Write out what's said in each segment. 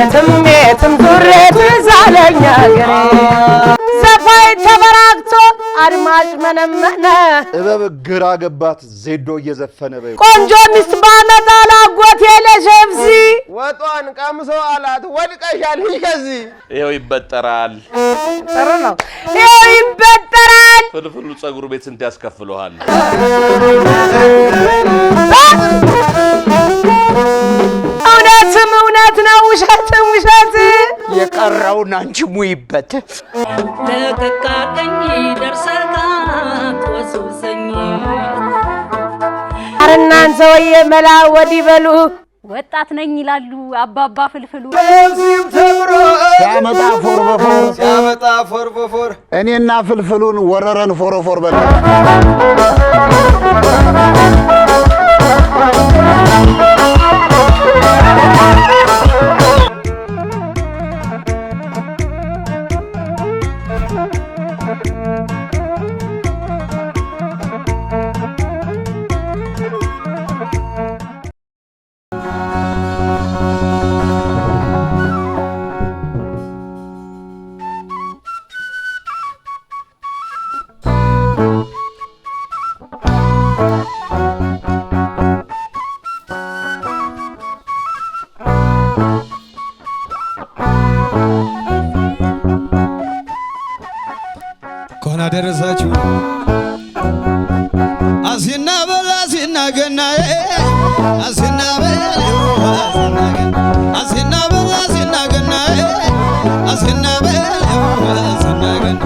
የትም ዙሬ ትዛለኛ ገሬ ዘፋኝ ተበራክቶ አድማጭ መነመነ እበብ ግራ ገባት ዜዶ እየዘፈነ በይ ቆንጆ ሚስት ባመጣ ላጎቴ ለሸፍሲ ወጧን ቀምሶ አላት ወድቀሻል ይከዚህ ይሄው ይበጠራል ጥሩ ነው ይሄው ይበጠራል ፍልፍሉ ጸጉር ቤት ስንት ያስከፍለዋል እውነት ነው ውሸት የቀረውን አንቺ ሙይበት ለቀቃቀኝ ደርሰካ ወሱሰኝ አረናን ሰውዬ መላ ወዲህ በሉ ወጣት ነኝ ይላሉ አባባ ፍልፍሉ እዚህም ተምሮ ሲያመጣ ፎርፎር እኔና ፍልፍሉን ወረረን ፎሮፎር በለ ኮና ደረሳችሁ አሲናበል አሲናገናዬ አሲናበል አሲናበል አሲናገናዬ አሲናበል አሲናገን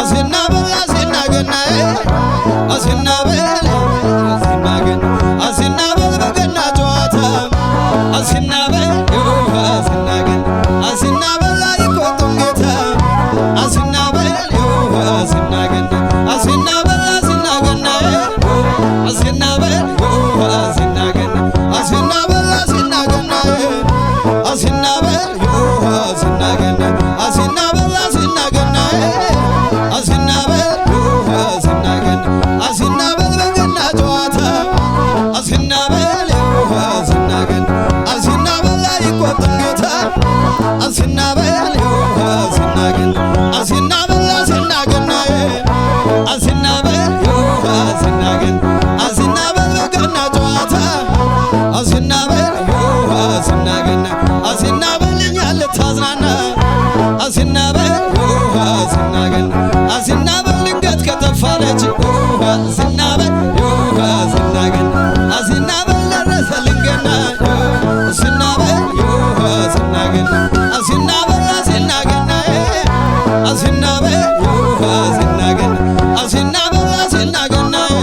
አሲናበል አሲናገናዬ አሲናበል አሲናገን አሲናበል በገና ጨዋታ አሲናበል አሲናገን አሲናበል አይቆጡም ጌታ አሲናበል አሲናገን አሲናበል አሲናገናዬ አሲናበል አሲናገን አሲናበል አሲናገናዬ አሲናበል አሲናገን አሲናበል አሲናገናዬ አሲናበል አሲናገን አሲናበል በገና ጨዋታ አሲናበል አሲናገን አሲናበል አይቆጥም ጌታ አሲናበል አሲናገን አሲናበል አሲናገናዬ አሲናበል አሲናገን አሲናበል በገና ጨዋታ አሲናበል አሲናገን አሲናበል እኛን ልታዝናና አሲናበል አሲናገን አሲናበል ድንገት ከጠፋለች አሲናበል አሲናገን አሲናበል ደረሰ ልንገና አሲናበል አሲናገን አሲናበል አሲናገናዬ አሲናበል አሲናገን አሲናበል አሲናገናዬ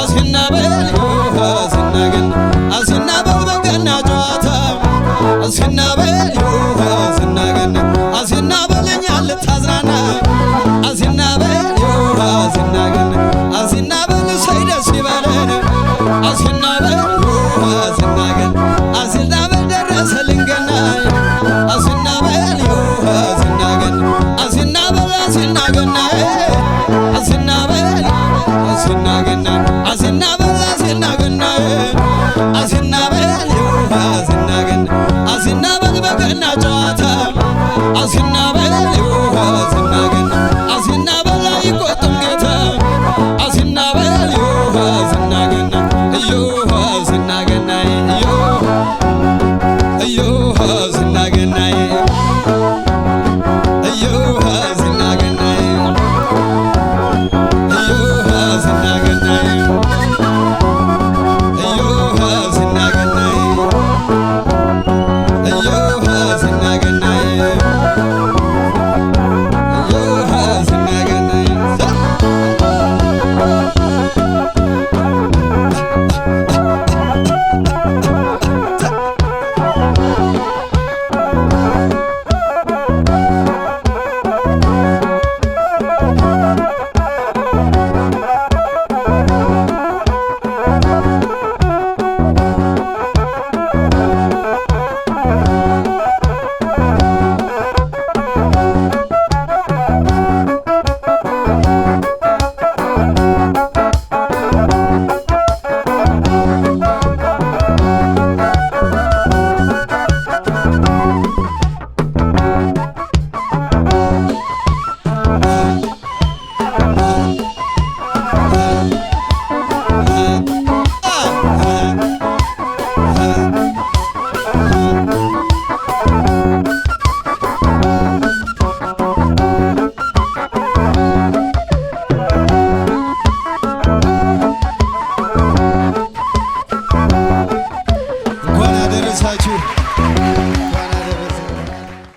አሲናበል አሲናገን አሲናበል በገና ጨዋታ አሲናበል አሲናገን አሲናበል እኛን ልታዝናና አሲናበል አሲናገን አሲናበል እሰይ ደስ ይበለን አሲናበል አሲናገን አሲናበል ደረሰ ልንገና አሲናበል አሲናገን አሲናበል አሲናገናዬ አሲናበል አሲናገና አሲናበል አሲናገናዬ አሲናበል አሲናገን አሲናበል በገና ጨዋታ አሲናበል አሲናገን አሲናበል አይቆጥም ጌታ አሲናበል አሲናገና እዮ አሲናገናዬ እዮ አሲናገናዬ እዮ አሲናገናዬ እዮ አሲናገናዬ እዮ አሲናገናዬ እዮ አሲናገናዬ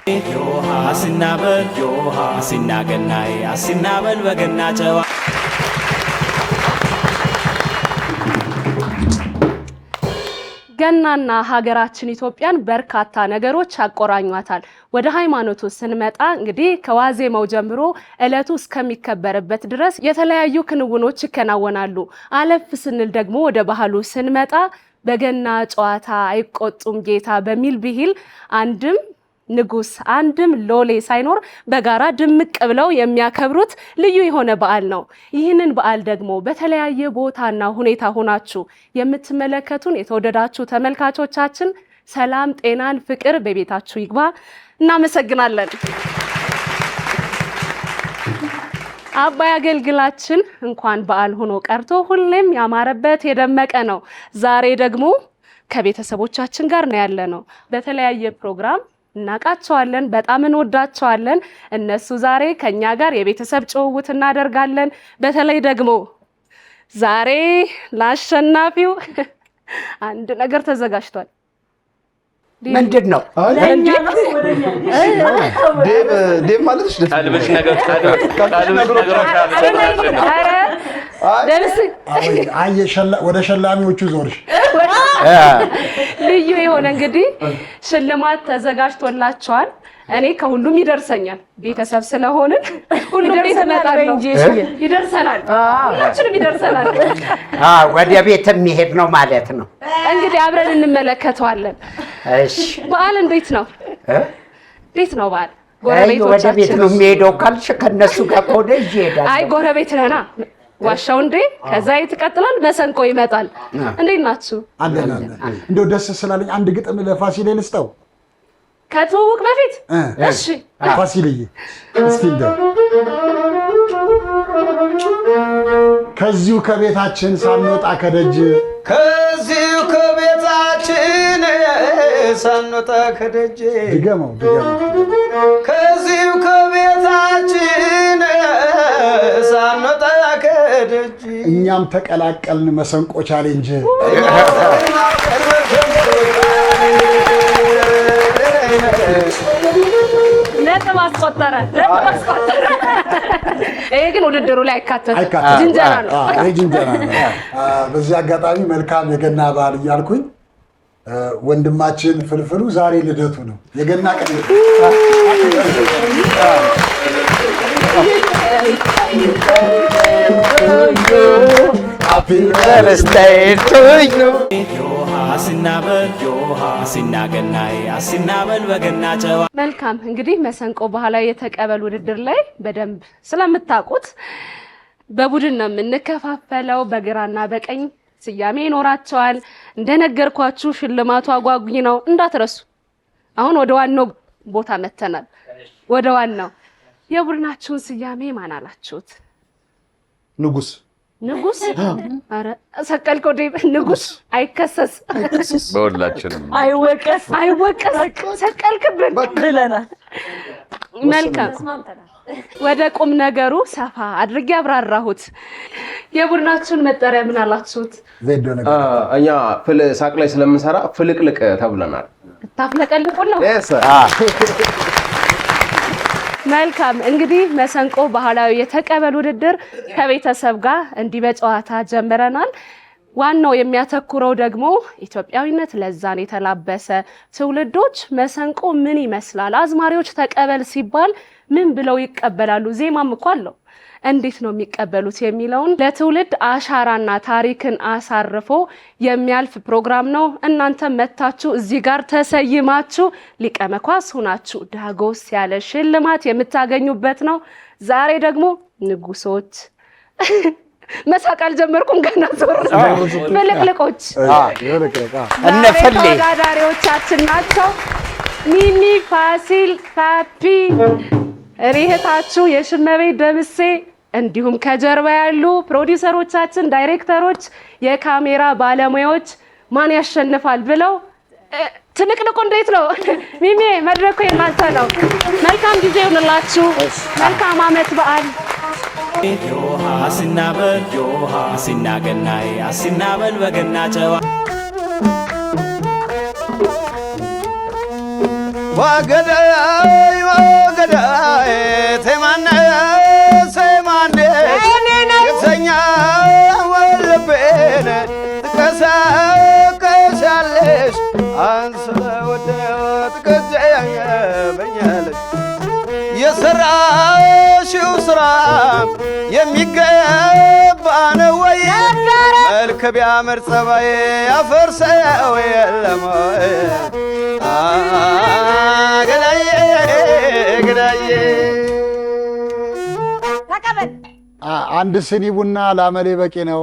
ዮሃ አሲናበል ዮሃ አሲናገናይ አሲናበል በገና ጨዋ ገናና ሀገራችን ኢትዮጵያን በርካታ ነገሮች አቆራኟታል። ወደ ሃይማኖቱ ስንመጣ እንግዲህ ከዋዜማው ጀምሮ እለቱ እስከሚከበርበት ድረስ የተለያዩ ክንውኖች ይከናወናሉ። አለፍ ስንል ደግሞ ወደ ባህሉ ስንመጣ በገና ጨዋታ አይቆጡም ጌታ በሚል ብሂል አንድም ንጉስ አንድም ሎሌ ሳይኖር በጋራ ድምቅ ብለው የሚያከብሩት ልዩ የሆነ በዓል ነው። ይህንን በዓል ደግሞ በተለያየ ቦታና ሁኔታ ሆናችሁ የምትመለከቱን የተወደዳችሁ ተመልካቾቻችን ሰላም፣ ጤናን፣ ፍቅር በቤታችሁ ይግባ። እናመሰግናለን። አባይ አገልግላችን እንኳን በዓል ሆኖ ቀርቶ ሁሌም ያማረበት የደመቀ ነው። ዛሬ ደግሞ ከቤተሰቦቻችን ጋር ነው ያለነው። በተለያየ ፕሮግራም እናቃቸዋለን፣ በጣም እንወዳቸዋለን። እነሱ ዛሬ ከኛ ጋር የቤተሰብ ጭውውት እናደርጋለን። በተለይ ደግሞ ዛሬ ለአሸናፊው አንድ ነገር ተዘጋጅቷል። ምንድን ነው? ዴቭ ማለት እሺ ካልብሽ ነገር ወደ ሸላሚዎቹ ዞርሽ። ልዩ የሆነ እንግዲህ ሽልማት ተዘጋጅቶላቸዋል። እኔ ከሁሉም ይደርሰኛል፣ ቤተሰብ ስለሆንን ሁሉም ቤት እመጣለሁ እንጂ ይደርሰናል፣ ሁላችንም ይደርሰናል። ወደ ቤት የሚሄድ ነው ማለት ነው። እንግዲህ አብረን እንመለከተዋለን። እሺ በዓል እንዴት ነው? እንዴት ነው በዓል? ወደ ቤት ነው የሚሄደው ካልሽ ከነሱ ጋር ከሆነ ይሄዳል። አይ ጎረቤት ነና ዋሻው እንዴ ከዛ ይተቀጥላል፣ መሰንቆ ይመጣል። እንዴት ናችሁ? እንደው ደስ ስላለኝ አንድ ግጥም ለፋሲሌ ልስጠው ከትውውቅ በፊት። እሺ ፋሲልዬ እስቲ እንደው ከዚሁ ከቤታችን ሳንወጣ ከደጅ ከዚሁ ከቤታችን ሳንወጣ ከደጅ ድገመው ከዚሁ ከቤታችን ሳንወጣ ከደጅ እኛም ተቀላቀልን መሰንቆ ቻሌንጅ። ነጥብ አስቆጠረ። ይሄ ግን ውድድሩ ላይ አይካተትም፣ ጅንጀራ ነው። ጅንጀራ ነው። በዚህ አጋጣሚ መልካም የገና በዓል እያልኩኝ ወንድማችን ፍልፍሉ ዛሬ ልደቱ ነው። የገና ቀን Happy birthday to you. መልካም እንግዲህ መሰንቆ ባህላዊ የተቀበል ውድድር ላይ በደንብ ስለምታውቁት በቡድን ነው የምንከፋፈለው። በግራና በቀኝ ስያሜ ይኖራቸዋል። እንደነገርኳችሁ ሽልማቱ አጓጊ ነው፣ እንዳትረሱ። አሁን ወደ ዋናው ቦታ መተናል። ወደ ዋናው የቡድናችሁን ስያሜ ማን አላችሁት? ንጉስ። ንጉስ? አረ ሰቀልከው ዴቭ። ንጉስ አይከሰስ በሁላችንም አይወቀስ ሰቀልክብን ብለናል። መልካም ወደ ቁም ነገሩ ሰፋ አድርጌ አብራራሁት። የቡድናችሁን መጠሪያ ምን አላችሁት? እኛ ሳቅ ላይ ስለምንሰራ ፍልቅልቅ ተብለናል። ታፍለቀልቁ ነው። መልካም እንግዲህ መሰንቆ ባህላዊ የተቀበል ውድድር ከቤተሰብ ጋር እንዲህ በጨዋታ ጀምረናል። ዋናው የሚያተኩረው ደግሞ ኢትዮጵያዊነት ለዛን የተላበሰ ትውልዶች መሰንቆ ምን ይመስላል፣ አዝማሪዎች ተቀበል ሲባል ምን ብለው ይቀበላሉ፣ ዜማም እኮ አለው፣ እንዴት ነው የሚቀበሉት የሚለውን ለትውልድ አሻራና ታሪክን አሳርፎ የሚያልፍ ፕሮግራም ነው። እናንተ መታችሁ እዚህ ጋር ተሰይማችሁ ሊቀ መኳስ ሆናችሁ ዳጎስ ያለ ሽልማት የምታገኙበት ነው። ዛሬ ደግሞ ንጉሶች መሳቅ አልጀመርኩም ገና ዞር ፍልቅልቆች ተወዳዳሪዎቻችን ናቸው። ሚሚ፣ ፋሲል፣ ፓፒ፣ ሪህታችሁ የሽመቤት ደምሴ እንዲሁም ከጀርባ ያሉ ፕሮዲውሰሮቻችን፣ ዳይሬክተሮች፣ የካሜራ ባለሙያዎች ማን ያሸንፋል ብለው ትንቅንቁ እንዴት ነው? ሚሚ መድረኩ የናንተ ነው። መልካም ጊዜ ይሁንላችሁ። መልካም ዓመት በዓል። ዮሃ ሲናገናይ አሲናበል በገና ጨዋ ዋገዳይ ዋገዳይ ተማነ ሰማነ የተኛ ወልቤነ ትቀሳቀሻለሽ አንሰ ወደ ትቀዘያበኛለሽ የሰራሽው ስራ የሚገባ ነው ወይ መልክ ቢያምር ጸባይ ያፈርሰው የለም ወይ ገዳዬ ገዳዬ ተቀበል አንድ ስኒ ቡና ላመሌ በቂ ነው።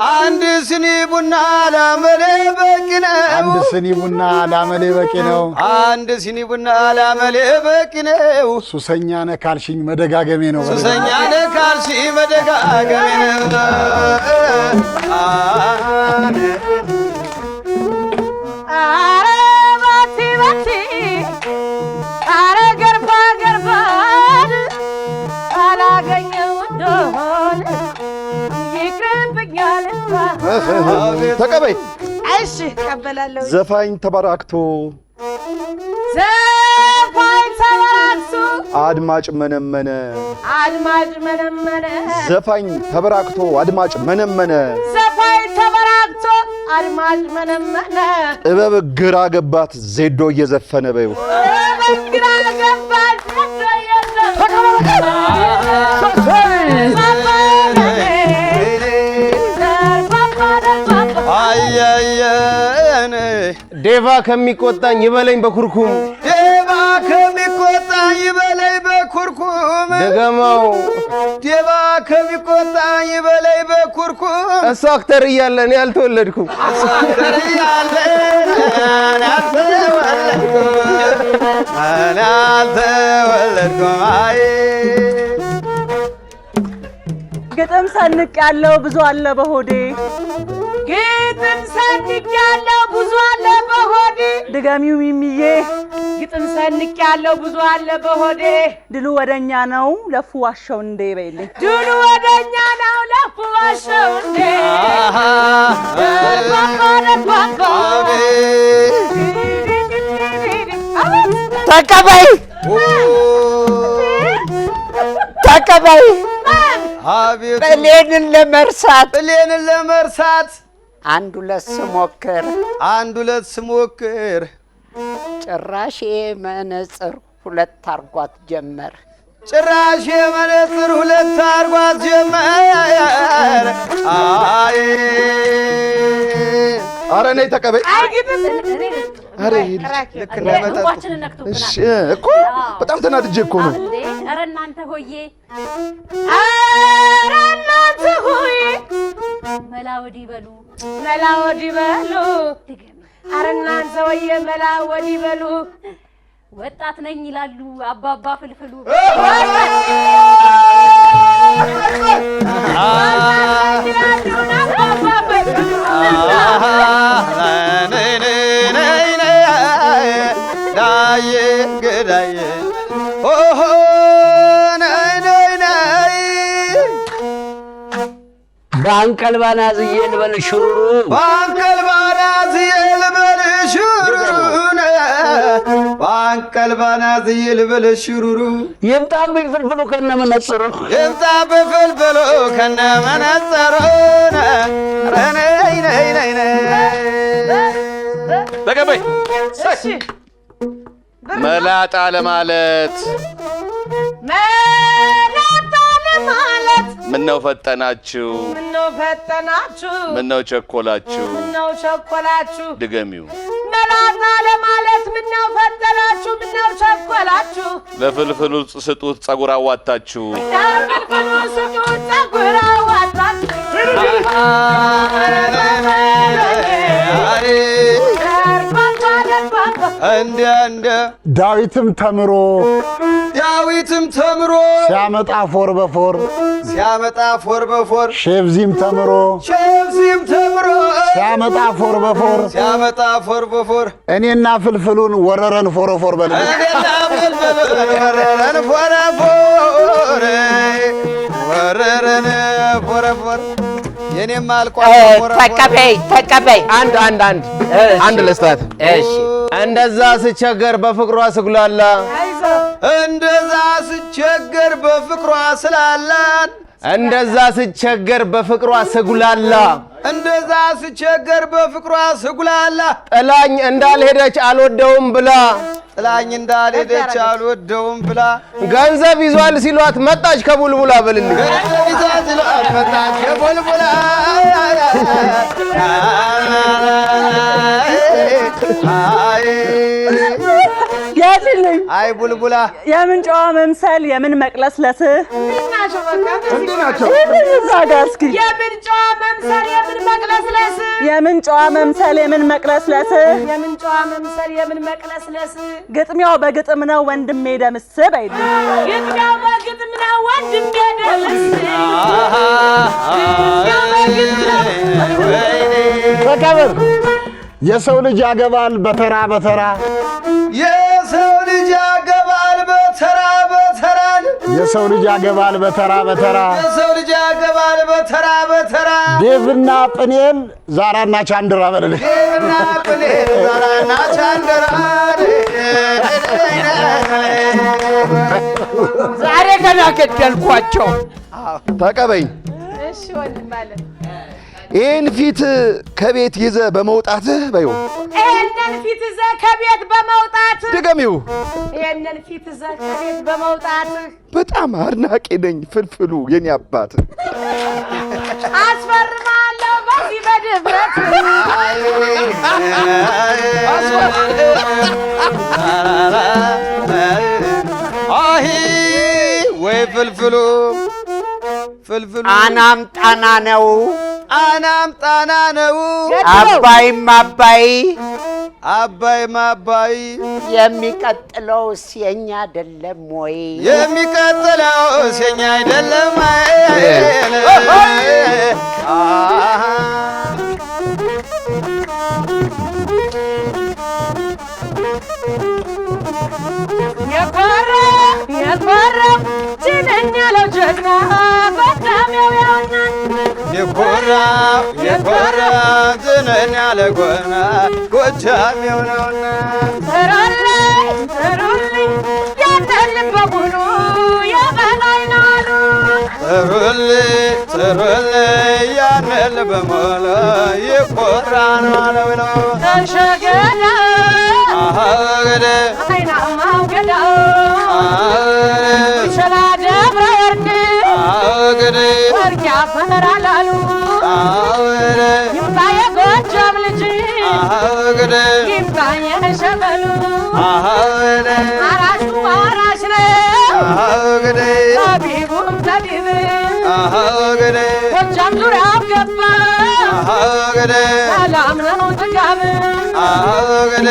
አንድ ስኒ ቡና ላመሌ በቂ ነው። አንድ ስኒ ቡና ላመሌ በቂ ነው። አንድ ስኒ ቡና ላመሌ በቂ ነው። ሱሰኛ ነህ ካልሽኝ መደጋገሜ ነው። ሱሰኛ ነህ ካልሽኝ መደጋገሜ ነው። አረ ባቲ ባቲ አረ ገርባ ገርባ አላገኘው እንደሆነ ይቅርብኛል። ተቀበይ። እሺ እቀበላለሁ። ዘፋኝ ተበራክቶ ዘፋኝ ተበራክቶ አድማጭ መነመነ አድማጭ መነመነ ዘፋኝ ተበራክቶ አድማጭ መነመነ ዘፋኝ ተበራክቶ አድማጭ መነመነ ጥበብ ግራ ገባት ዜዶ እየዘፈነ በይው ግራ ገባት ዴቫ ከሚቆጣኝ ይበለኝ በኩርኩም ዴቫ ከሚቆጣኝ ይበለኝ በኩርኩም ደገማው ዴቫ ከሚቆጣኝ ይበለኝ በኩርኩም እሱ አክተር እያለ እኔ አልተወለድኩም እሱ አክተር እያለ እኔ አልተወለድኩም አይ ግጥም ሰንቅ ያለው ብዙ አለ በሆዴ ግጥም ሰንቅ ያለው ብዙ አለ በሆዴ ድገሚው ሚሚዬ ግጥም ሰንቅ ያለው ብዙ አለ በሆዴ ድሉ ወደኛ ነው ለፉ ዋሸው እንዴ በይልኝ ድሉ ወደኛ ነው ለፉ ዋሸው እንዴ ተቀበይ ተቀበይ አቤት ብሌንን ለመርሳት አንድ ሁለት ስሞክር ጭራሽ መነጽር ሁለት አርጓት ጀመር ጭራሽ መነጽር ሁለት አርጓት ጀመር አይ አረ ነይ ተቀበይ። አረ ልክ እንደመጠጥ እሺ እኮ በጣም ተናድጄ እኮ ነው። ኧረ እናንተ ሆዬ መላ ወዲህ በሉ መላ ወዲህ በሉ ኧረ እናንተ ሆዬ መላ ወዲህ በሉ ወጣት ነኝ ይላሉ አባባ ፍልፍሉ ገዳዬ በአንቀልባና ዝዬ ልበል ሽሩሩ በአንቀልባና ዝዬ ልበል ሽሩሩ በአንቀልባና ዝዬ ልበል ሽሩሩ ይምጣብኝ ፍልፍሉ ከነ መነጽሩ ይምጣብኝ ፍልፍሉ ከነ መነጽሩ ተቀበይ። መላጣ ለማለት ምነው ፈጠናችሁ ምነው ቸኮላችሁ ድገሚው መላጣ ለማለት ምነው ፈጠናችሁ ምነው ቸኮላችሁ ለፍልፍሉ ስጡት ጸጉር አዋጣችሁ ለፍልፍሉ ስጡት ጸጉር አዋጣችሁ እንደ ዳዊትም ተምሮ ሲያመጣ ፎር በፎር ሼፍዚም ተምሮ ሲያመጣ ፎር በፎር እኔና ፍልፍሉን ወረረን ፎረፎር በለን የኔም አልቋል። ተቀበይ አንድ ልስጣት። እሺ እንደዛ ስቸገር በፍቅሯ ስጉላላ እንደዛ ስቸገር በፍቅሯ ስላላን እንደዛ ስቸገር በፍቅሯ ስጉላላ እንደዛ ስቸገር በፍቅሯ ስጉላላ ጥላኝ እንዳልሄደች አልወደውም ብላ ጥላኝ እንዳልሄደች አልወደውም ብላ ገንዘብ ይዟል ሲሏት መጣች ከቡልቡላ በልልኝ ገንዘብ ይዟል ሲሏት መጣች ከቡልቡላ ያድልኝ አይ ቡልቡላ የምን ጨዋ መምሰል የምን መቅለስለስ እንዲህ ናቸው። እስኪ የምን ጨዋ መምሰል የምን መቅለስለስ የምን ጨዋ መምሰል የምን መቅለስለስ የምን ጨዋ መምሰል የምን መቅለስለስ ግጥሚያው በግጥም ነው ወንድሜ ደምስ በይልኝ ግጥሚያው በግጥም ነው ወንድሜ ደምስ ተቀበል። የሰው ልጅ ያገባል በተራ በተራ የሰው ልጅ ያገባል በተራ በተራ የሰው ልጅ ያገባል በተራ በተራ የሰው ልጅ ያገባል በተራ በተራ ዴቭና ጵኔል ዛራና ቻንድራ በልልኝ ዴቭና ጵኔል ዛራና ቻንድራ ዛሬ ገና ገደልኳቸው። ተቀበኝ እሺ ወንድም ማለት ይህን ፊት ከቤት ይዘ በመውጣትህ በይው ይሄንን ፊት ይዘህ ከቤት በመውጣት ድገሚው ይሄንን ፊት ይዘህ ከቤት በመውጣት በጣም አድናቂ ነኝ ፍልፍሉ የኔ አባት አስፈርማለሁ በዚህ በድፍረት አሂ ወይ ፍልፍሉ ፍልፍሉ አናም ጣና ነው አናም ጣና ነው አባይም አባይ አባይም አባይ የሚቀጥለውስ የኛ አይደለም ወይ የሚቀጥለውስ የኛ አይደለም የኮራ ችለኝ ያለው ጀግና ጎጃሜው ያውና የኮራ ችለኝ ያለ ጎና ጎጃሜው ነውና ጥሩልኝ ያንን ልበ ሙሉ የበላይ ናሉ ጥሩልኝ ያንን ልበ ሙሉ የኮራ ነው ነው ተሸገዳ አገደ አይናማው ገዳ ሸላ ደብረ ወርቅ አገደ ወርቅ ያፈራላሉ አገደ ይምጣ የጎጃም ልጅ አገደ ይምጣ የሸበሉ አገደ አራሹ አራሽ ነው አገደ ጠቢቡም ጠቢብ አገደ ጎጃም ዙሪያው ገባ አገደ ሰላም ነው ጥጋብ አገደ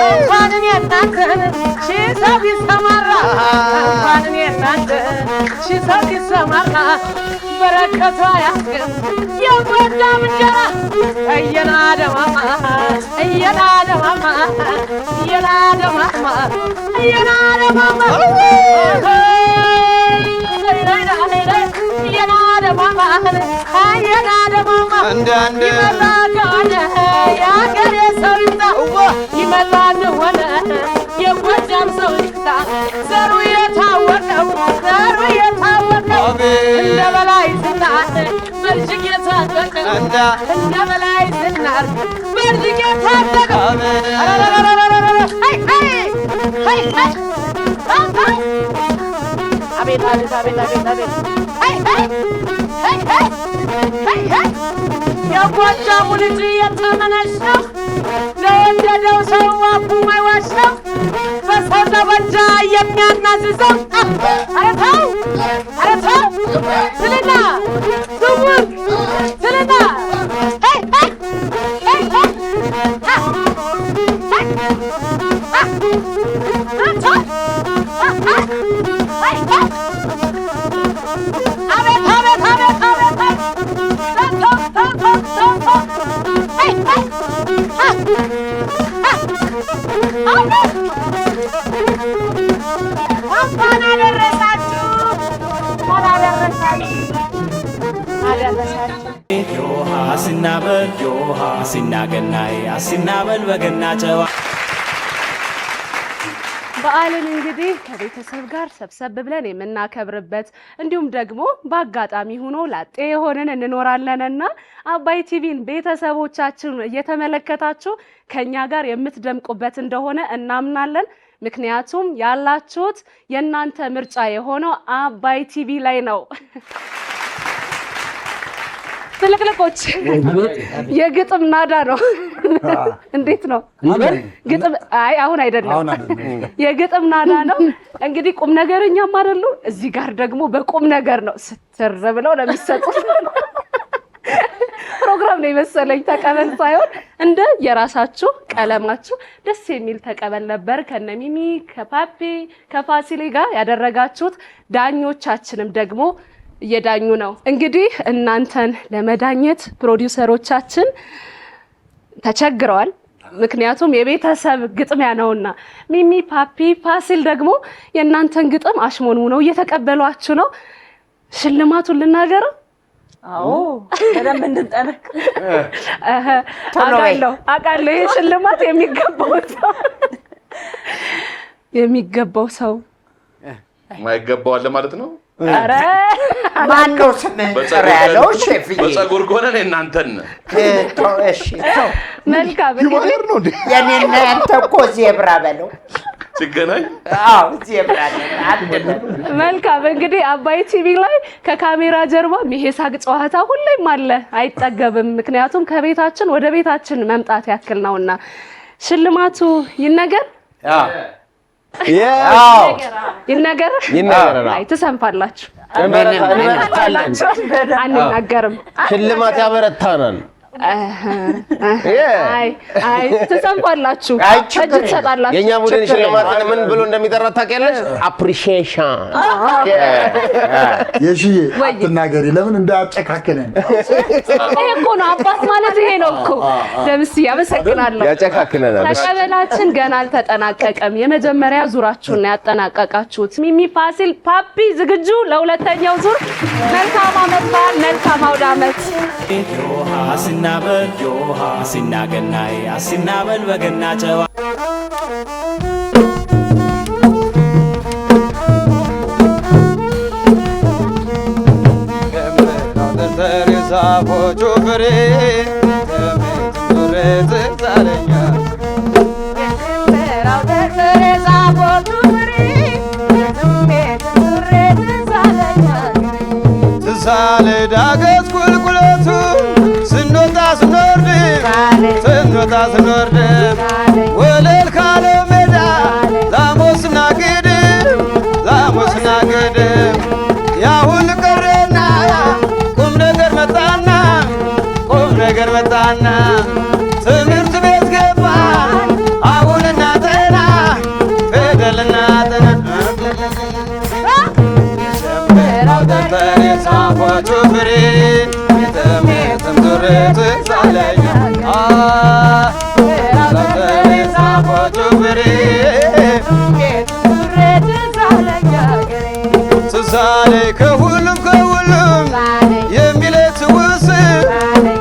እንኳንን የእናንተን ሺህ ሰው ይሰማራ እንኳንን የእናንተን ሺህ ሰው ይሰማራ በረከቷ ያስገም የጎጃም እንጀራ እየናደማማ እየናደማማ እየናደማማ እየናደማማ አንዳንድ የአገሬ ሰው ይምጣ ይመጣ እንደሆነ የጎጃም ሰው ይምጣ ዘሩ የታወቀው እንደ በላይ ዝናር በእጅግ የታጠቀ እንደ በላይ ዝናር በእጅግ የታጠቀ አቤት አቤት አቤት አቤት አቤት የጎጃሙ ልጅ የተመነሸው ለወደደው ሰው አፉ ማይዋሸው በሰው ጠበንጃ የሚያናዝዘው ኧረ ተው ስልና ዝውር ስልና መልበሳችን ዮሃ አሲናበል ዮሃ አሲናገናይ አሲናበል በገና ጨዋ በዓልን እንግዲህ ከቤተሰብ ጋር ሰብሰብ ብለን የምናከብርበት እንዲሁም ደግሞ በአጋጣሚ ሆኖ ላጤ የሆነን እንኖራለንና አባይ ቲቪን ቤተሰቦቻችን እየተመለከታችሁ ከኛ ጋር የምትደምቁበት እንደሆነ እናምናለን። ምክንያቱም ያላችሁት የእናንተ ምርጫ የሆነው አባይ ቲቪ ላይ ነው። ፍልቅልቆች የግጥም ናዳ ነው። እንዴት ነው ግጥም? አይ አሁን አይደለም፣ የግጥም ናዳ ነው። እንግዲህ ቁም ነገረኛም አይደሉ። እዚህ ጋር ደግሞ በቁም ነገር ነው ስትር ብለው ለሚሰጡት ፕሮግራም ነው የመሰለኝ። ተቀበል ሳይሆን እንደ የራሳችሁ ቀለማችሁ ደስ የሚል ተቀበል ነበር። ከነሚሚ ከፓፒ ከፋሲሌ ጋር ያደረጋችሁት ዳኞቻችንም ደግሞ እየዳኙ ነው። እንግዲህ እናንተን ለመዳኘት ፕሮዲውሰሮቻችን ተቸግረዋል። ምክንያቱም የቤተሰብ ግጥሚያ ነውና ሚሚ ፓፒ ፋሲል ደግሞ የእናንተን ግጥም አሽሞንሙነው እየተቀበሏችሁ ነው። ሽልማቱን ልናገር? አዎ በደንብ እንድንጠነቅ አውቃለሁ። ይሄ ሽልማት የሚገባው ሰው ማይገባው አለ ማለት ነው። ኧረ ማን ነው ስንጠራ ያለው? ሼፍዬ በፀጉር ከሆነ እናንተን እሺ ተው። መልካም የኔና ያንተ እኮ ዜብራ በለው ሲገናኝ። አዎ ዜብራ አይደለም። መልካም እንግዲህ አባይ ቲቪ ላይ ከካሜራ ጀርባ ይሄ ሳቅ ጨዋታ ሁሌም አለ፣ አይጠገብም። ምክንያቱም ከቤታችን ወደ ቤታችን መምጣት ያክል ነውና ሽልማቱ ይነገር ይነገር አይ ትሰንፋላችሁ። አንናገርም። ሽልማት ያበረታናል። አይ ትሰንፋላችሁ። እጅ ትሰጣላችሁ። የኛ ቡድን ሽልማት ምን ብሎ እንደሚጠራ ታውቂያለሽ? አፕሪሺዬሽን። የሺዬ አትናገሪ፣ ለምን እንዳያጨካክነን። ይሄ እኮ ነው አባት ማለት ይሄ ነው እኮ። ደምስዬ አመሰግናለሁ። ያጨካክነናል። ተቀበላችን ገና አልተጠናቀቀም። የመጀመሪያ ዙራችሁን ነው ያጠናቀቃችሁት። ሚሚ ፋሲል ፓፒ ዝግጁ ለሁለተኛው ዙር? መልካም ዓመት በዓል፣ መልካም አውደ ዓመት። አሲናበል ዮሃ አሲናገናይ አሲናበል በገና ጨዋ ዳገት ቁልቁለቱ ስንወጣ ስንወርድ ወለል ካለው ሜዳ ዛሞስና ግድም ያሁን ቀረና ቁም ነገር መጣና ትምህርት ቤት ገባን አሁን እናጠና ፊደልና ጠና ጀምራው ደብተር የጻፏቹ ፍሬ የትምህርትም ዙር ትዛለኛ ትዛለ ከሁሉም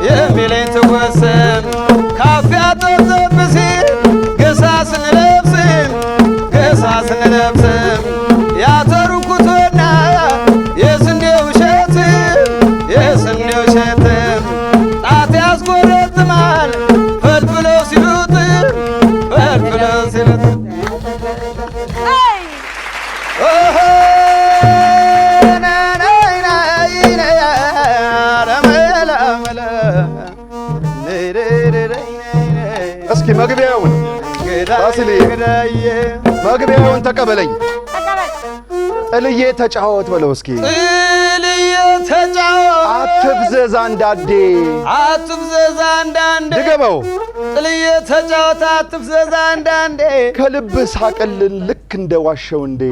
የሚለኝ ትውስም ካፊያ ጠብጠብ ሲል ገሳ ስንለብስም ያተሩ ኩቶና የስንዴው እሸትም ጣት ያስቆረጥማል ፈልፍለው ሲሉት እስኪ መግቢያውን ፋሲሌ መግቢያውን ተቀበለኝ። ጥልዬ ተጫወት በለው እስኪ። ጥልዬ ተጫወት አትፍዘዝ አንዳንዴ ድገመው። ጥልዬ ተጫወት አትፍዘዝ አንዳንዴ ከልብህ ሳቅልን ልክ እንደ ዋሸው እንዴ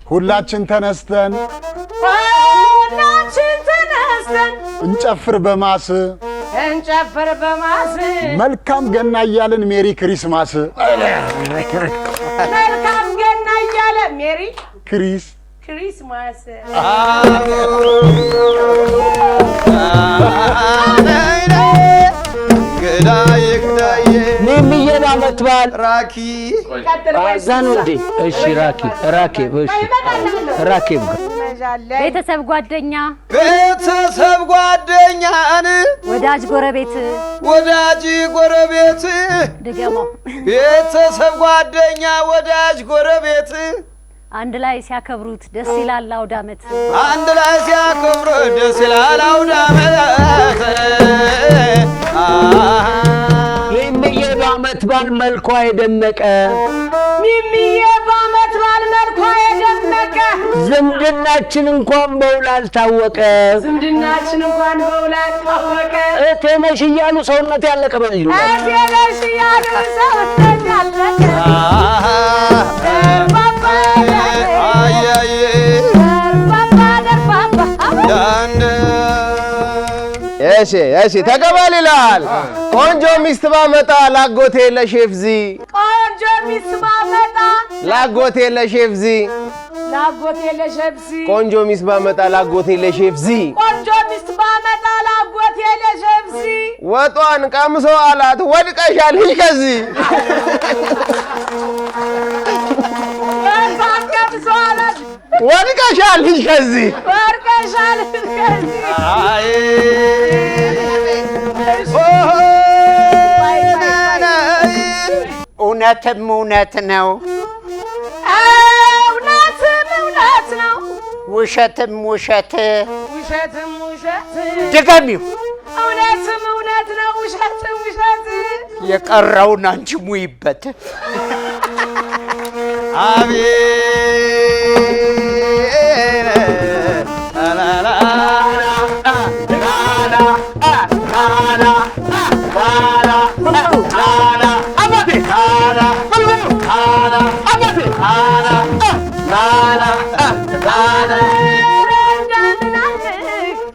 ሁላችን ተነስተን እንጨፍር በማስ እንጨፍር በማስ መልካም ገና እያልን ሜሪ ክሪስማስ መልካም ገና እያለ ሜሪ ክሪስማስ ገዳዬ ገዳዬ ሚሚዬ ዓመት በዓል ራኪ አዛኑ እንዴ? እሺ ራኬ ቤተሰብ ጓደኛ ጓደኛን ወዳጅ ጎረቤት ድገሞ ቤተሰብ ጓደኛ ወዳጅ ጎረቤት አንድ ላይ ሲያከብሩት ደስ ይላል አውደ ዓመት አንድ ላይ ሲያከብሩ ደስ ይላል አውደ ዓመት ሚሚዬ በዓመት በዓል መልኳ የደመቀ ሚሚዬ በዓመት በዓል መልኳ የደመቀ ዝምድናችን እንኳን በውል አልታወቀ እቴ ነሽ እያሉ ሰውነት ያለቀ በልጅ ነው እቴ ነሽ እያሉ ሰውነት ያለቀ እሺ ተቀበል ይላል ቆንጆ ሚስት ባመጣ ላጎቴ ለሼፍዚ ቆንጆ ሚስት ባመጣ ላጎቴ ለሼፍዚ ቆንጆ ሚስት ባመጣ ላጎቴ ለሼፍዚ ቆንጆ ሚስት ባመጣ ላጎቴ ለሼፍዚ ወጧን ቀምሶ አላት ወድቀሻል ሂጂ ከዚህ ወጧን ቀምሶ አላት ወድቀሻል ሂጂ ከዚህ አይ እውነትም እውነት ነው ውሸትም ውሸት ድገሚው እውነትም እውነት ነው ውሸትም ውሸት የቀረውን አንቺ ሙይበት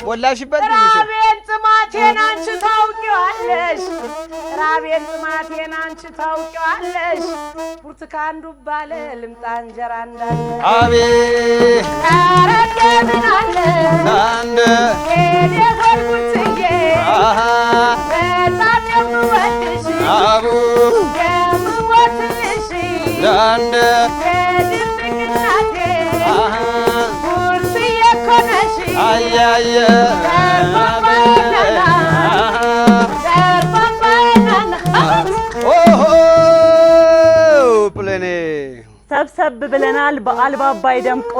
ወላሽበት ራቤን ጥማቴን አንቺ ታውቂዋለሽ ራቤን ጥማቴን አንቺ ታውቂዋለሽ ብርቱካን ዱባለ ልምጣ እንጀራ እንዳለ አቤት አረገምን አለ አንደ እኔ ሆልኩትዬ በጣም የምወድሽ አቡ የምወድልሽ አንደ ከድብቅናቴ ቁርስዬ እኮ ነሽ አያየ ሰብሰብ ብለናል በዓል በአባይ ደምቆ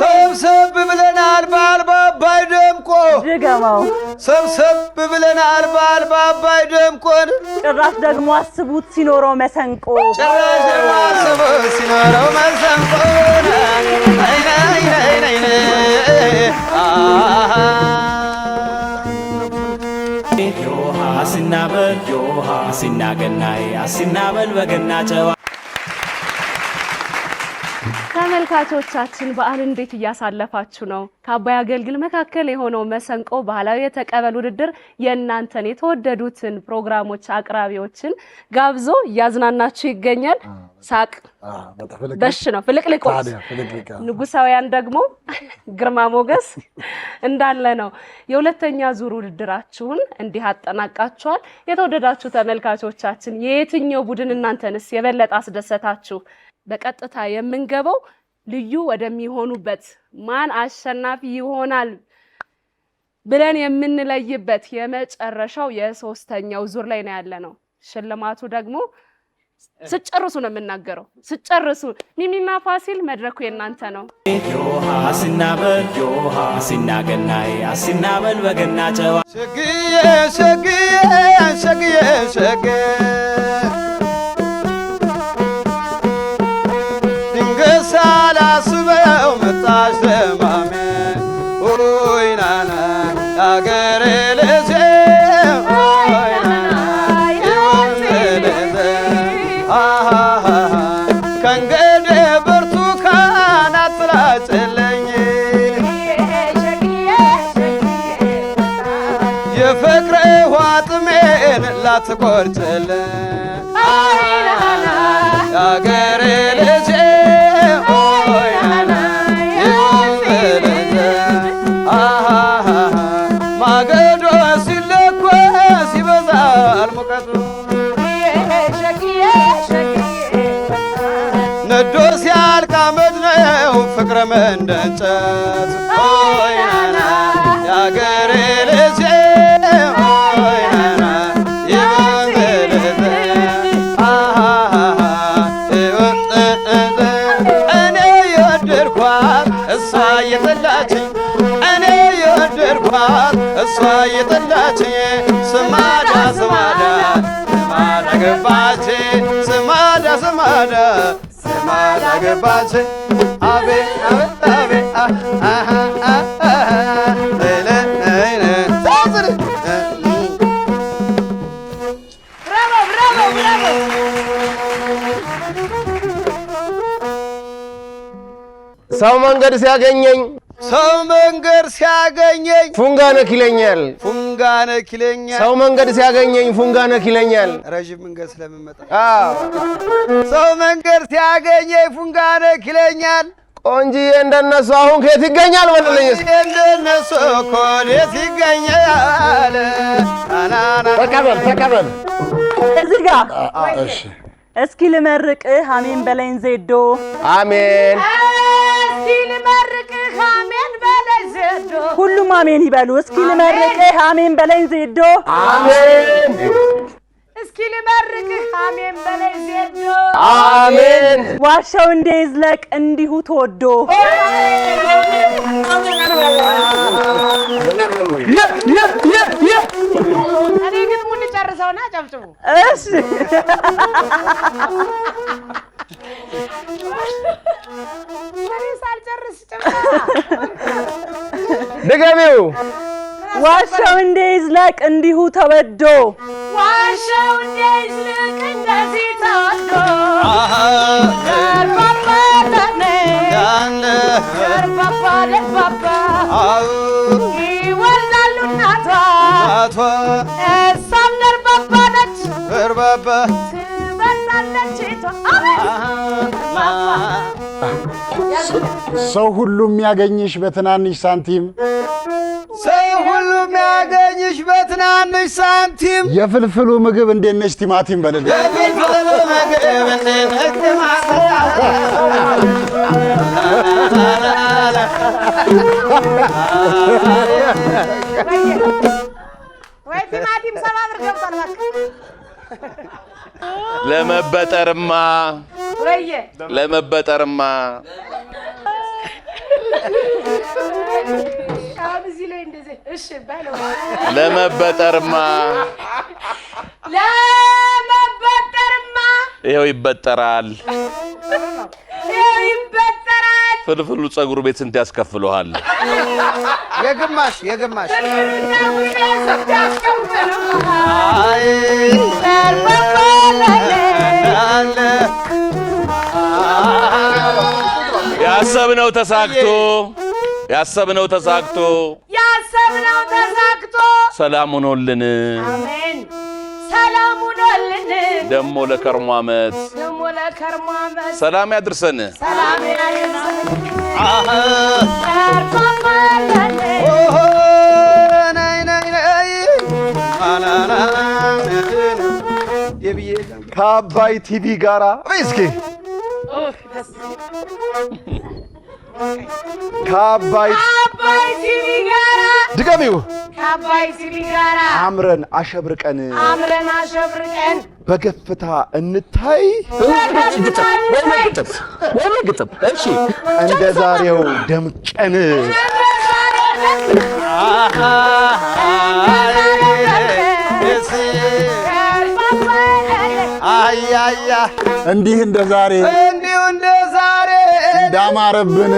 ሰብሰብ ብለናል በዓል በአባይ ደምቆ ድገመው ሰብሰብ ብለናል በዓል በአባይ ደምቆ ጭራሽ ደግሞ አስቡት ሲኖረው መሰንቆ ጭራሽ ደግሞ አስቡት ሲኖረው መሰንቆ ዮሃ ሲናገናይ አሲናበል በገና ጨዋ ተመልካቾቻችን በዓል እንዴት እያሳለፋችሁ ነው? ከአባይ አገልግል መካከል የሆነው መሰንቆ ባህላዊ የተቀበል ውድድር የእናንተን የተወደዱትን ፕሮግራሞች አቅራቢዎችን ጋብዞ እያዝናናችሁ ይገኛል። ሳቅ በሽ ነው ፍልቅልቆች ንጉሳውያን ደግሞ ግርማ ሞገስ እንዳለ ነው። የሁለተኛ ዙር ውድድራችሁን እንዲህ አጠናቃችኋል። የተወደዳችሁ ተመልካቾቻችን የየትኛው ቡድን እናንተንስ የበለጠ አስደሰታችሁ? በቀጥታ የምንገባው ልዩ ወደሚሆኑበት ማን አሸናፊ ይሆናል ብለን የምንለይበት የመጨረሻው የሶስተኛው ዙር ላይ ነው ያለነው። ሽልማቱ ደግሞ ስጨርሱ ነው የምናገረው። ስጨርሱ ሚሚና ፋሲል መድረኩ የናንተ ነው። ዮሃ ሲናገናይ አሲናበል በገና ጨዋ ሸግዬ ድንገት ሳላስበው መጣሽ ደማሜ ሆይናና አገሬ ልጄ ሆይናና ከእንግዲህ ብርቱካን አትላጭልኝ የፍቅሬ ውሃ ትቆርጭልን የአገሬ ልጅ ሆይ ናና ማገዶ ሲለኮስ ይበዛል ሙቀቱ ነዶ ሲያልቅ አመድ ነው ፍቅርም እንደ እንጨት ሆይ ናና የአገሬ ልጅ ሆይ ናና እኔ የወደድኳት እሷ እየጠላችኝ እኔ የወደድኳት እሷ እየጠላችኝ ስማዳ ስማዳ ስማዳ ገባች ስማዳ ስማዳ ስማዳ ገባች አቤት አቤት ሰው መንገድ ሲያገኘኝ ፉንጋ ነክ ይለኛል ፉንጋ ነክ ይለኛል ሰው መንገድ ሲያገኘኝ ፉንጋ ነክ ይለኛል ረዥም መንገድ ስለምመጣ ሰው መንገድ ሲያገኘኝ ፉንጋ ነክ ይለኛል ቆንጂዬ እንደነሱ አሁን ከየት ይገኛል በለኝ እንደነሱ እኮ ከየት ይገኛል ተቀበል እዚህ ጋር እሺ እስኪ ልመርቅህ አሜን በለኝ ዜዶ አሜን እስኪ ልመርቅህ አሜን በለኝ ዜዶ ሁሉም አሜን ይበሉ እስኪ ልመርቅህ አሜን በለኝ ዜዶ አሜን እስኪ ልመርቅህ አሜን በለኝ ዜዶ አሜን ዋሻው እንደይዝለቅ እንዲሁ ተወዶ እኔ ግን ሙሉ ጨርሰውና ጨብጭቡ እሺ እኔ ሳልጨርስ ድገሚው ዋሻው እንደይዝለቅ እንዲሁ ተወዶ ዋሻው እንደይዝለቅ እንደዚህ ተወዶ ይወልዳሉ እናቷ እሷም ደርባባ ነች ትበላለች ሰው ሁሉ የሚያገኝሽ በትናንሽ ሳንቲም ሰው ሁሉ የሚያገኝሽ በትናንሽ ሳንቲም የፍልፍሉ ምግብ እንዴት ነሽ ቲማቲም በልልኝ የፍልፍሉ ምግብ እንዴት ነሽ ወይ ቲማቲም 7 ብር ገብቷል ለመበጠርማ ወየ ለመበጠርማ እዚህ ላይ እንደዚህ እሺ ባለው ለመበጠርማ ይኸው ይበጠራል ይበጠራል ፍልፍሉ ፀጉር ቤት ስንት ያስከፍለዋል? የግማሽ ያሰብነው ተሳክቶ ሰላም ሆኖልን አሜን ሰላም ሆኖልን ደሞ ለከርሞ ዓመት ሰላም ያድርሰን ሰላም ያድርሰን ከአባይ ቲቪ ጋራ እስኪ ከአባይ ቲቪ ጋራ ድገሚው ከአባይ ቲቪ ጋራ አምረን አሸብርቀን በገፍታ እንታይ እሺ እንደ ዛሬው ደምቀን እንዲህ እንደ ዛሬ እንዳማረብን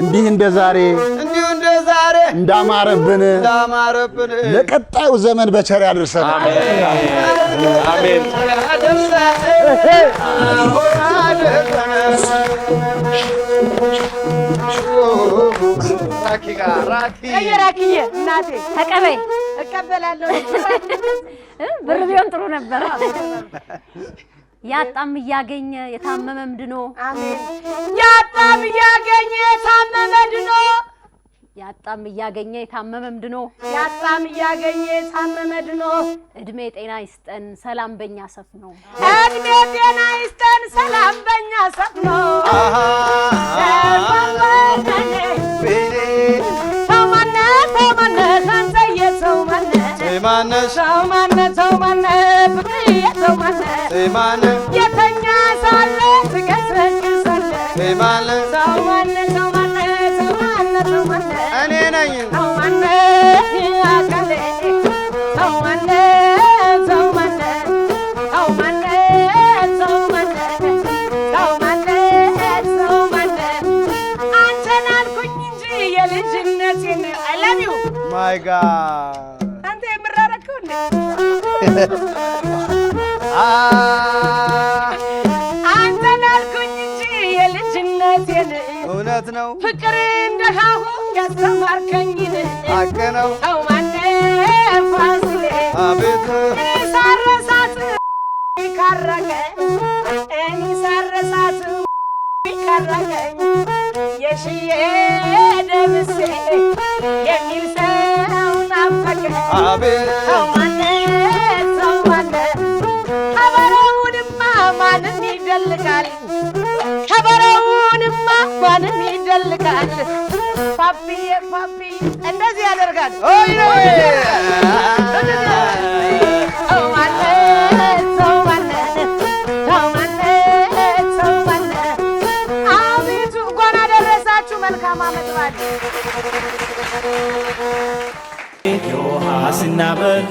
እንዲህ እንደ ዛሬ እንዳማረብን ለቀጣዩ ዘመን በቸር ያድርሰን። አሜን ራኪዬ እናቴ ተቀበይ እቀበላለሁ። ብር ቢሆን ጥሩ ነበር። ያጣም እያገኘ የታመመም ድኖ አሜን። ያጣም እያገኘ የታመመ ድኖ ያጣም እያገኘ የታመመም ድኖ ያጣም እያገኘ የታመመ ድኖ እድሜ ጤና ይስጠን ሰላም በእኛ ሰፍኖ እድሜ ጤና ይስጠን ሰላም በእኛ ሰፍኖ ሰው ማነህ አንተዬ ሰው ማነህ ሰው ማነህ ፍቅርዬ ሰው ማነህ የተኛ ሳለ ትገሰግሳለህ ሰው ማነህ እኔ ነኝ ሰው ማነህ አካሌ ሰው ማነህ ሰው ማነህ ሰው ማነህ ሰው ማነህ ሰው ማነህ ሰው ማነህ አንተን አልኩኝ እንጂ የልጅነቴን I love you ማይ ጋድ አንተ የምራረከው እንዴ አንተን አልኩኝ እንጂ የልጅነቴን እውነት ነው ፍቅር እንደሃሁ ያስተማርከኝን ሀቅ ነው ሰው ማነህ ፋሲሌ አቤት ሳረሳት ካረገ እኔ ሳረሳት ካረገኝ የሽዬ ደምሴ የሚል ሰው ናፈቀኝ አቤት ሰው ማነህ ከበረውንማ ማንም ይደልቃል ከበረውንማ ማንም ይደልቃል ፓፒዬ እንደዚህ ያደርጋል ሰው ማነህ ሰው ማነህ አቤቱ እንኳን አደረሳችሁ መልካም ዓመት በዓል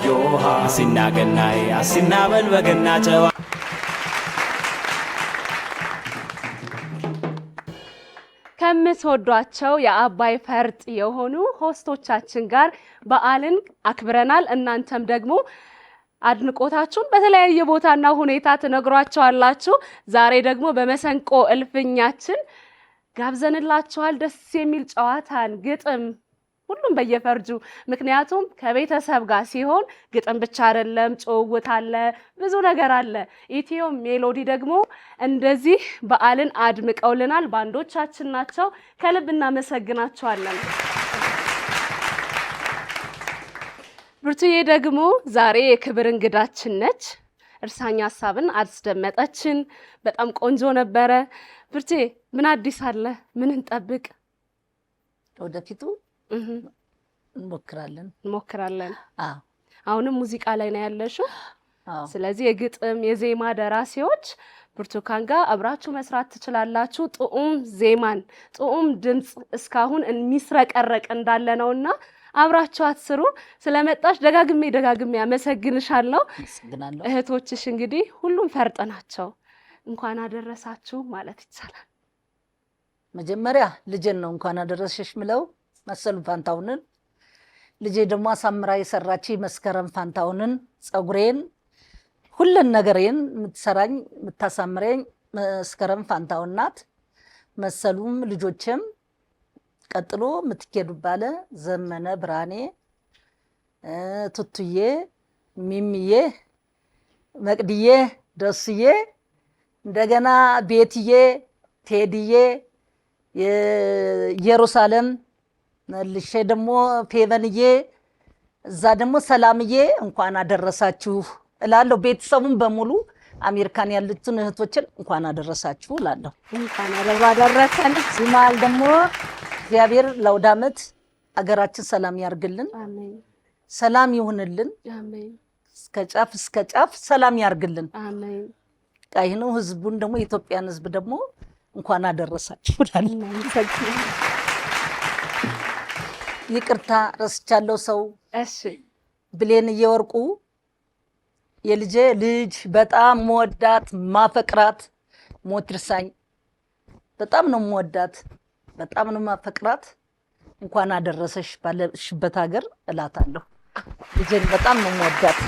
ዮሃ ሲናገናይ አሲናበል በገና ጨዋ ከምትወዷቸው የአባይ ፈርጥ የሆኑ ሆስቶቻችን ጋር በዓልን አክብረናል። እናንተም ደግሞ አድንቆታችሁን በተለያየ ቦታና ሁኔታ ትነግሯቸዋላችሁ። ዛሬ ደግሞ በመሰንቆ እልፍኛችን ጋብዘንላችኋል ደስ የሚል ጨዋታን፣ ግጥም ሁሉም በየፈርጁ ምክንያቱም ከቤተሰብ ጋር ሲሆን ግጥም ብቻ አይደለም፣ ጭውውት አለ፣ ብዙ ነገር አለ። ኢትዮ ሜሎዲ ደግሞ እንደዚህ በዓልን አድምቀውልናል። ባንዶቻችን ናቸው። ከልብ እናመሰግናቸዋለን። ብርቱዬ ደግሞ ዛሬ የክብር እንግዳችን ነች። እርሳኛ ሀሳብን አስደመጠችን። በጣም ቆንጆ ነበረ። ብርቱዬ ምን አዲስ አለ? ምን እንጠብቅ? ወደፊቱ እንሞክራለን። አሁንም ሙዚቃ ላይ ነው ያለሽው። ስለዚህ የግጥም የዜማ ደራሲዎች ብርቱካን ጋር አብራችሁ መስራት ትችላላችሁ። ጥዑም ዜማን ጥዑም ድምጽ እስካሁን የሚስረቀረቅ እንዳለ ነውና አብራችሁ አትስሩ። ስለመጣሽ ደጋግሜ አመሰግንሻለሁ። እህቶችሽ እንግዲህ ሁሉም ፈርጥ ናቸው። እንኳን አደረሳችሁ ማለት ይቻላል። መጀመሪያ ልጄን ነው እንኳን አደረሰሽ ምለው መሰሉ ፋንታውንን፣ ልጄ ደግሞ አሳምራ የሰራች መስከረም ፋንታውንን፣ ጸጉሬን ሁሉን ነገሬን የምትሰራኝ የምታሳምረኝ መስከረም ፋንታውን ናት። መሰሉም ልጆችም ቀጥሎ የምትኬዱ ባለ ዘመነ ብርሃኔ፣ ቱቱዬ፣ ሚሚዬ፣ መቅድዬ፣ ደስዬ፣ እንደገና ቤትዬ፣ ቴዲዬ፣ ኢየሩሳሌም ልሼ ደግሞ ፌቨንዬ፣ እዛ ደግሞ ሰላምዬ እንኳን አደረሳችሁ እላለሁ። ቤተሰቡን በሙሉ አሜሪካን ያሉትን እህቶችን እንኳን አደረሳችሁ እላለሁ። እንኳን አደረሰን። ሲማል ደግሞ እግዚአብሔር ለአውደ ዓመት አገራችን ሰላም ያርግልን። አሜን። ሰላም ይሁንልን። አሜን። እስከ ጫፍ ሰላም ያርግልን። አሜን። ቃይ ነው። ህዝቡን ደግሞ የኢትዮጵያን ህዝብ ደግሞ እንኳን አደረሳችሁ እላለሁ። ይቅርታ ረስቻለሁ ሰው። እሺ ብሌን እየወርቁ የልጄ ልጅ በጣም መወዳት ማፈቅራት ሞትርሳኝ በጣም ነው መወዳት በጣም ነው ማፈቅራት። እንኳን አደረሰሽ ባለሽበት ሀገር እላታለሁ። ልጄን በጣም ነው መወዳት።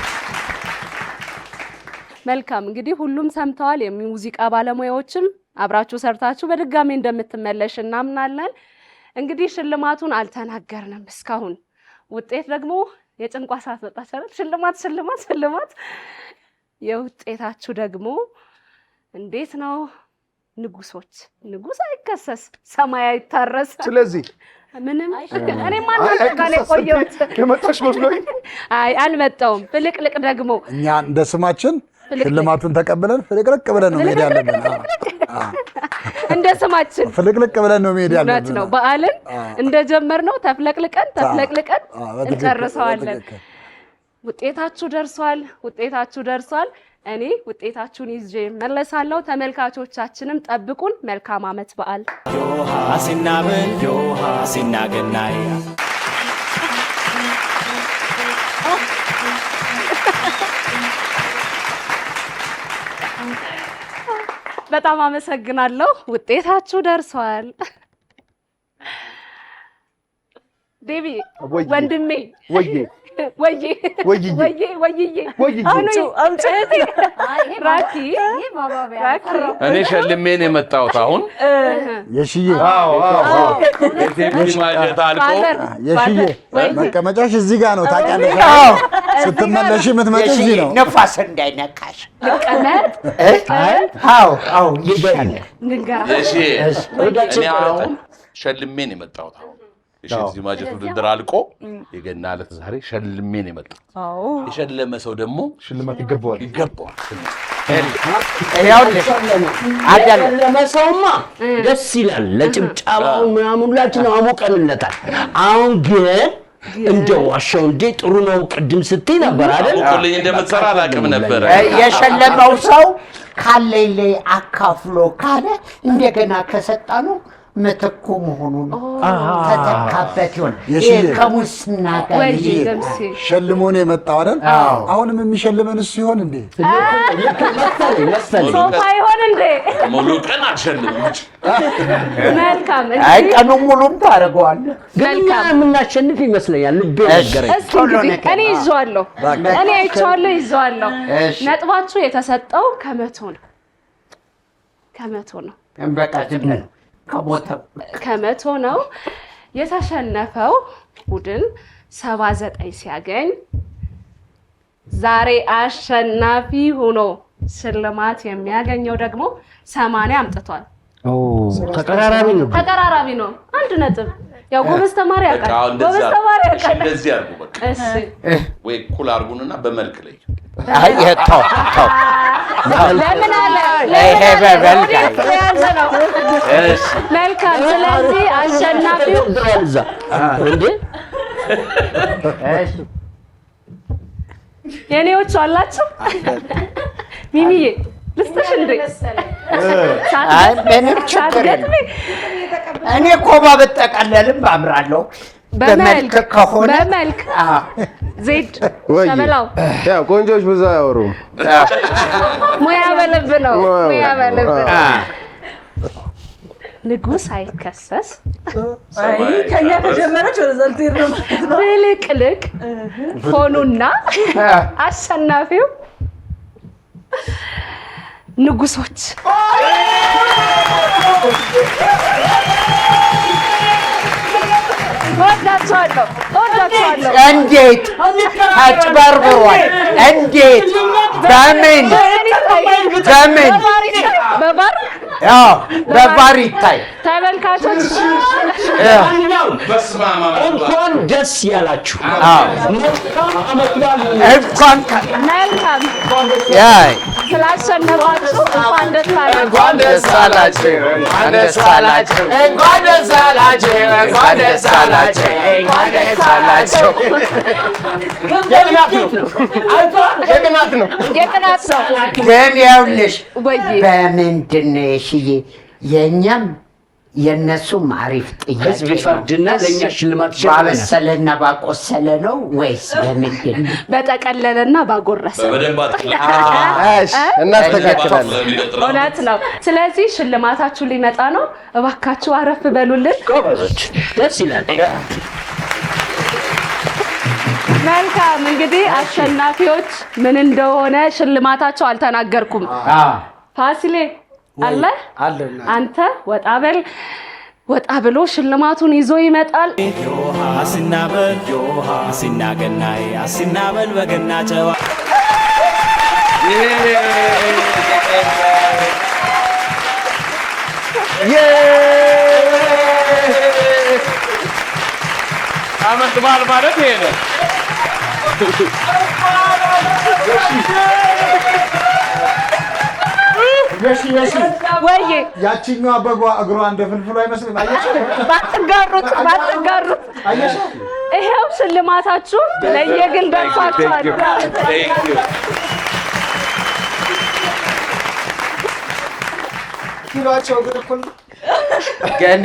መልካም እንግዲህ ሁሉም ሰምተዋል። የሙዚቃ ባለሙያዎችም አብራችሁ ሰርታችሁ በድጋሚ እንደምትመለሽ እናምናለን። እንግዲህ ሽልማቱን አልተናገርንም እስካሁን። ውጤት ደግሞ የጭንቋ ሰዓት መጣች አይደል? ሽልማት። የውጤታችሁ ደግሞ እንዴት ነው? ንጉሶች፣ ንጉስ አይከሰስ፣ ሰማይ አይታረስ። ስለዚህ ምንም እኔ ማናንተ ጋር ነው ቆየሁት። የመጣሽ መስሎኝ። አይ አልመጣሁም። ፍልቅልቅ ደግሞ እኛ እንደ ስማችን ሽልማቱን ተቀብለን ፍልቅልቅ ብለን ነው መሄድ ያለብን። እንደ ስማችን ፍልቅልቅ ብለን ነው መሄድ ያለብን። እውነት ነው። በዓልን እንደጀመርነው ተፍለቅልቀን እንጨርሰዋለን። ውጤታችሁ ደርሷል። እኔ ውጤታችሁን ይዤ መለሳለሁ። ተመልካቾቻችንም ጠብቁን። መልካም ዓመት በዓል። ዮሃ ሲናበል ዮሃ ሲናገናይ በጣም አመሰግናለሁ። ውጤታችሁ ደርሷል። ዴቢ ወንድሜ እኔ ሸልሜን የመጣሁት አሁን የሽዬ የሽዬ መቀመጫሽ እዚህ ጋር ነው ታውቂያለሽ። ስትመለሽ የምትመጪው እዚህ ነው። ነፋስ እንዳይነካሽ ልቀመጥ። አዎ ይሻላል። እኔ አሁን ሸልሜን የመጣሁት አሁን የዚህ ማጀት ውድድር አልቆ የገና ዕለት ዛሬ ሸልሜን የመጣሁት። የሸለመ ሰው ደግሞ ሽልማት ይገባዋል። የሸለመ ሰውማ ደስ ይላል። ለጭብጨባው ምናምን ሁላችንም አሞቀንለታል። አሁን ግን እንደው ዋሻው እንዴ ጥሩ ነው ቅድም ስትይ ነበር አይደል? አውቆልኝ እንደምትሰራ አላውቅም ነበር። የሸለመው ሰው ካለኝ ላይ አካፍሎ ካለ እንደገና ከሰጣ ነው መተኮ መሆኑ ነው። ተተካበት ይሆን ከሙስና ጋር ሸልሞን የመጣው አይደል? አሁንም የሚሸልመን እሱ ይሆን እንዴ? ሶፋ ይሆን እንዴ? ሙሉ ቀን አልሸልምሽ። መልካም አይ ቀኑን ሙሉም ታደርገዋለህ። ግን የምናሸንፍ ይመስለኛል። ልቤ ነገረኝ። እኔ ይዤዋለሁ። እኔ አይቼዋለሁ፣ ይዤዋለሁ። ነጥባችሁ የተሰጠው ከመቶ ነው። በቃ ዝም ነው። ከመቶ ነው። የተሸነፈው ቡድን 79 ሲያገኝ ዛሬ አሸናፊ ሆኖ ሽልማት የሚያገኘው ደግሞ 80 አምጥቷል። ተቀራራቢ ነው። አንድ ነጥብ። ያው ጎበዝ ተማሪ ያውቃል። እንደዚህ አድርጉ በቃ። ወይ እኩል አድርጉንና በመልክ ላይ ተው ለምን አለ መልካም። ስለዚህ አሸናፊው የኔዎቹ አላችሁ። ሚሚዬ ልስጥሽ እንዴ? ምንም ችግር የለም። እኔ እኮ ባበጠቀለልም አምራለሁ። በመልክ ከሆነ በመልክ ዜድ ሸበላው ያው ቆንጆች ብዙ አያወሩም። ሙያ በልብ ነው። ንጉስ አይከሰስ። ከኛ ተጀመረች ሪዛልት ነው። ፍልቅልቅ ሆኑና አሸናፊው ንጉሶች። ወዳቸዋለሁ። እንዴት አጭበርብሯል! እንዴት በምን በባር ይታይ። ተመልካቾች እንኳን ደስ ያላችሁ። እንኳን መልካም ስላሸነፋችሁ እንኳን ደስ አላችሁ። የቅናት ነው። ግን ይኸውልሽ በምንድን ነው የሽዬ የእኛም የእነሱም አሪፍ ጥያቄ ፍርድና ለእኛ ሽልማት ባበሰለና ባቆሰለ ነው ወይስ በምንድን? በጠቀለለና ባጎረሰ እናስተካክላለን። እውነት ነው። ስለዚህ ሽልማታችሁ ሊመጣ ነው። እባካችሁ አረፍ በሉልን። ደስ ይላል። መልካም። እንግዲህ አሸናፊዎች ምን እንደሆነ ሽልማታቸው አልተናገርኩም። ፋሲሌ አለ አንተ ወጣ በል። ወጣ ብሎ ሽልማቱን ይዞ ይመጣል። ዮሃ አሲናበል ዮሃ አሲናገናይ አሲናበል በገና ጨዋ አመት በዓል ማለት ይሄ ነው። የሺ ወይዬ ያቺኛዋ በጓ እግሯ እንደ ፍልፍሉ አይመስልም? አየሽ? ባትጋሩት አየሽ? ይሄው ሽልማታችሁ ለየግል ደርሷችኋል። ኪሏቸው ግን እኩል ግን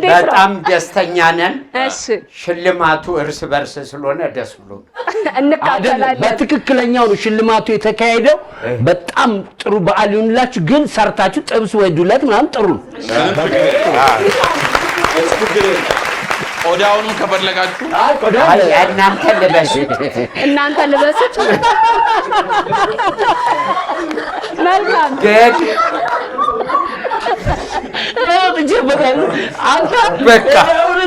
በጣም ደስተኛ ነን። እሺ ሽልማቱ እርስ በርስ ስለሆነ ደስ ብሎ እንካፈላለን። በትክክለኛው ነው ሽልማቱ የተካሄደው። በጣም ጥሩ በዓል ይሁንላችሁ። ግን ሰርታችሁ ጥብስ ወይ ዱለት ምናምን ጥሩ ነው። ቆዳውንም ከፈለጋችሁ እናንተ ልበሱት። መልካም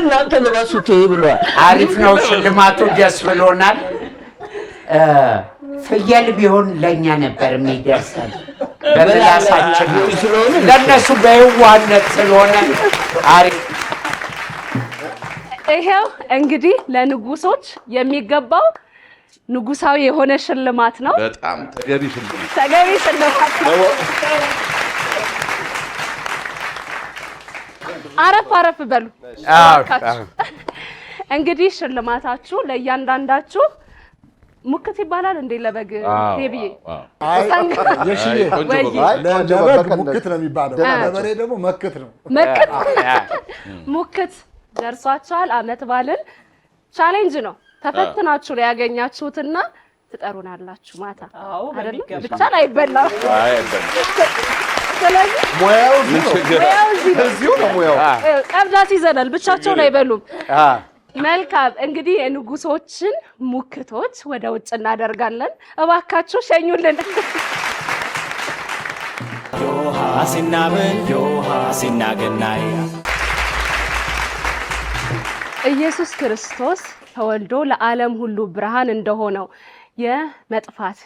እናንተ ልበሱት ብሏል። አሪፍ ነው ሽልማቱ፣ ደስ ብሎናል። ፍየል ቢሆን ለእኛ ነበር የሚደርሰን በምላሳችን ስለሆነ ለእነሱ በየዋህነት ስለሆነ አሪፍ። ይሄው እንግዲህ ለንጉሶች የሚገባው ንጉሳዊ የሆነ ሽልማት ነው። በጣም ተገቢ ሽልማት ነው። አረፍ በሉ። እንግዲህ ሽልማታችሁ ለእያንዳንዳችሁ ሙክት ይባላል እንዴ? ለበግ ቴብዬ ለበግ ሙክት ነው የሚባለው፣ ለበሬ ደግሞ መክት ነው። ሙክት ደርሷችኋል። አመት በዓልን ቻሌንጅ ነው ተፈትናችሁ ላይ ያገኛችሁትና ትጠሩናላችሁ ማታ አይደል? ብቻ አይበላም። ስለዚህ ሙያው እዚሁ ነው። ሙያው ቀብዳት ይዘናል፣ ብቻቸውን አይበሉም። መልካም እንግዲህ የንጉሶችን ሙክቶች ወደ ውጭ እናደርጋለን። እባካችሁ ሸኙልን። ዮሃ አሲናበል ዮሃ አሲናገናይ ኢየሱስ ክርስቶስ ተወልዶ ለዓለም ሁሉ ብርሃን እንደሆነው የመጥፋት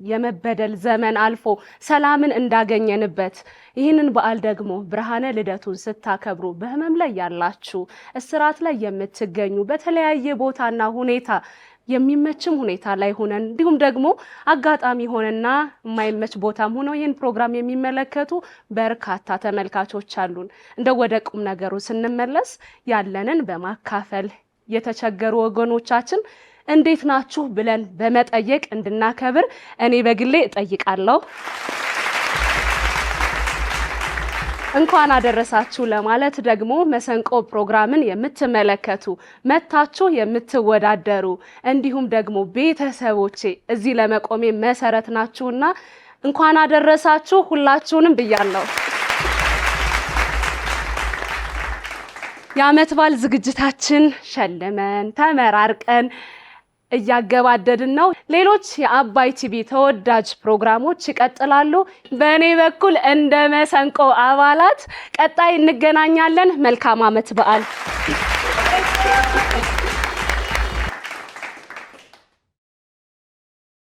የመበደል ዘመን አልፎ ሰላምን እንዳገኘንበት ይህንን በዓል ደግሞ ብርሃነ ልደቱን ስታከብሩ በህመም ላይ ያላችሁ፣ እስራት ላይ የምትገኙ፣ በተለያየ ቦታና ሁኔታ የሚመችም ሁኔታ ላይ ሆነን እንዲሁም ደግሞ አጋጣሚ ሆነና የማይመች ቦታም ሆነው ይህን ፕሮግራም የሚመለከቱ በርካታ ተመልካቾች አሉን። እንደው ወደ ቁም ነገሩ ስንመለስ ያለንን በማካፈል የተቸገሩ ወገኖቻችን እንዴት ናችሁ ብለን በመጠየቅ እንድናከብር እኔ በግሌ እጠይቃለሁ። እንኳን አደረሳችሁ ለማለት ደግሞ መሰንቆ ፕሮግራምን የምትመለከቱ መታችሁ የምትወዳደሩ እንዲሁም ደግሞ ቤተሰቦቼ እዚህ ለመቆሜ መሰረት ናችሁና እንኳን አደረሳችሁ ሁላችሁንም ብያለሁ። የዓመት በዓል ዝግጅታችን ሸልመን ተመራርቀን እያገባደድን ነው። ሌሎች የአባይ ቲቪ ተወዳጅ ፕሮግራሞች ይቀጥላሉ። በእኔ በኩል እንደ መሰንቆ አባላት ቀጣይ እንገናኛለን። መልካም ዓመት በዓል።